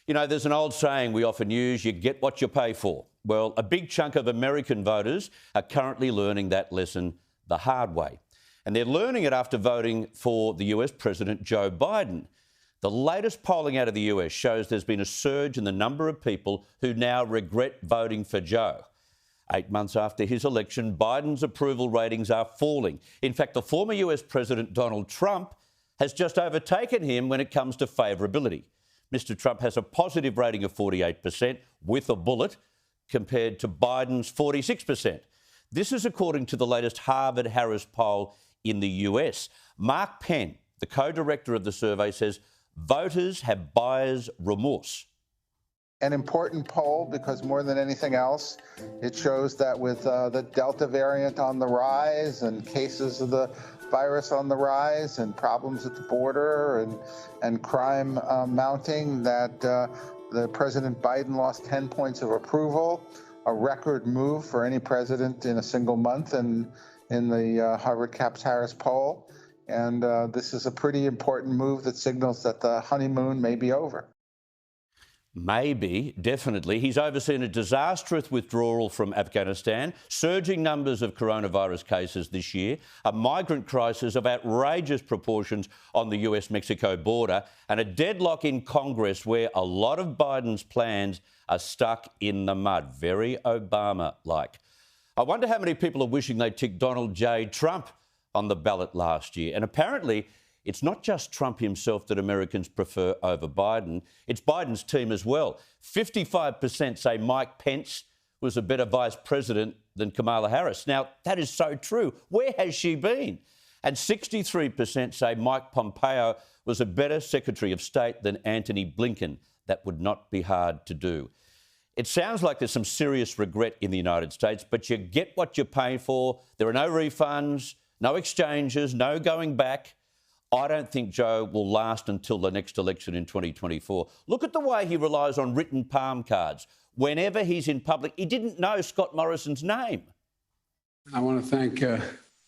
You know, there's an old saying we often use, you get what you pay for. Well, a big chunk of American voters are currently learning that lesson the hard way. And they're learning it after voting for the US President Joe Biden. The latest polling out of the US shows there's been a surge in the number of people who now regret voting for Joe. 8 months after his election, Biden's approval ratings are falling. In fact, the former US President Donald Trump has just overtaken him when it comes to favourability. Mr. Trump has a positive rating of 48% with a bullet compared to Biden's 46%. This is according to the latest Harvard-Harris poll in the US. Mark Penn, the co-director of the survey, says voters have buyer's remorse. An important poll because more than anything else, it shows that with the Delta variant on the rise and cases of the virus on the rise and problems at the border and crime mounting, that the President Biden lost 10 points of approval, a record move for any president in a single month in the Harvard-Harris poll. And this is a pretty important move that signals that the honeymoon may be over. Maybe, definitely. He's overseen a disastrous withdrawal from Afghanistan, surging numbers of coronavirus cases this year, a migrant crisis of outrageous proportions on the US-Mexico border, and a deadlock in Congress where a lot of Biden's plans are stuck in the mud. Very Obama-like. I wonder how many people are wishing they'd ticked Donald J. Trump on the ballot last year. And apparently, it's not just Trump himself that Americans prefer over Biden. It's Biden's team as well. 55% say Mike Pence was a better vice president than Kamala Harris. Now, that is so true. Where has she been? And 63% say Mike Pompeo was a better Secretary of State than Antony Blinken. That would not be hard to do. It sounds like there's some serious regret in the United States, but you get what you pay for. There are no refunds, no exchanges, no going back. I don't think Joe will last until the next election in 2024. Look at the way he relies on written palm cards. Whenever he's in public, he didn't know Scott Morrison's name. I want to thank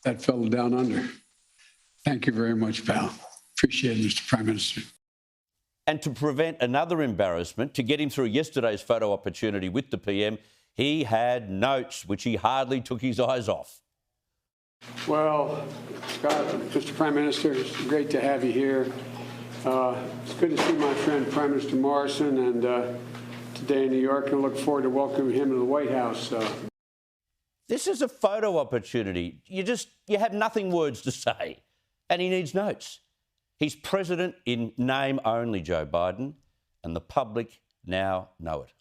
that fellow down under. Thank you very much, pal. Appreciate it, Mr. Prime Minister. And to prevent another embarrassment, to get him through yesterday's photo opportunity with the PM, he had notes which he hardly took his eyes off. Well, Scott, Mr. Prime Minister, it's great to have you here. It's good to see my friend Prime Minister Morrison and today in New York, and I look forward to welcoming him to the White House. This is a photo opportunity. You have nothing words to say, and he needs notes. He's president in name only, Joe Biden, and the public now know it.